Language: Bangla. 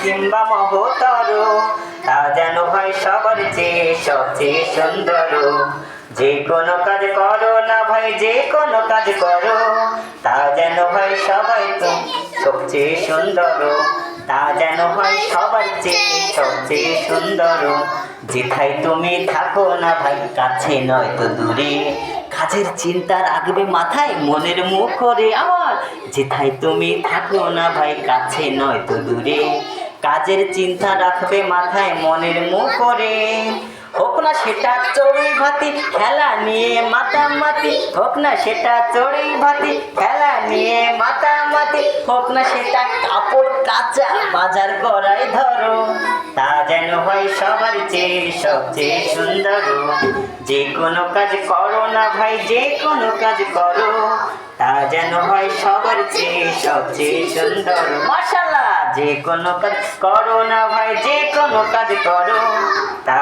কিংবা মহতর, তা যেন হয় সবার চেয়ে সবচেয়ে সুন্দর। যে কোনো কাজ করো না ভাই, যে কোনো কাজ করো, তা যেন হয় সবাই তো সবচেয়ে সুন্দর, তা যেন হয় সবার চেয়ে সবচেয়ে সুন্দর। যেথায় তুমি থাকো না ভাই, কাছে নয় তো দূরে, কাজের চিন্তা রাখবে মাথায় মনের মুখরে আমার। যেথায় তুমি থাকো না ভাই, কাছে নয় তো দূরে, কাজের চিন্তা রাখবে মাথায় মনের মুখরে। হোক না সেটা চড়ুই ভাতি খেলা নিয়ে মাতামাতি, হোক না সেটা চড়ুই ভাতি খেলা নিয়ে মাতামাতি, হোক না সেটা কাপড় কাচা বাজার করাই ধরো, তা যেন হয় সবার চেয়ে সবচেয়ে সুন্দর। যে কোনো কাজ করো না ভাই, যে কোনো কাজ করো, তা যেন হয় সবার চেয়ে সবচেয়ে সুন্দর। মাশাআল্লাহ। যে কোনো কাজ করো না ভাই, যে কোনো কাজ করো, তা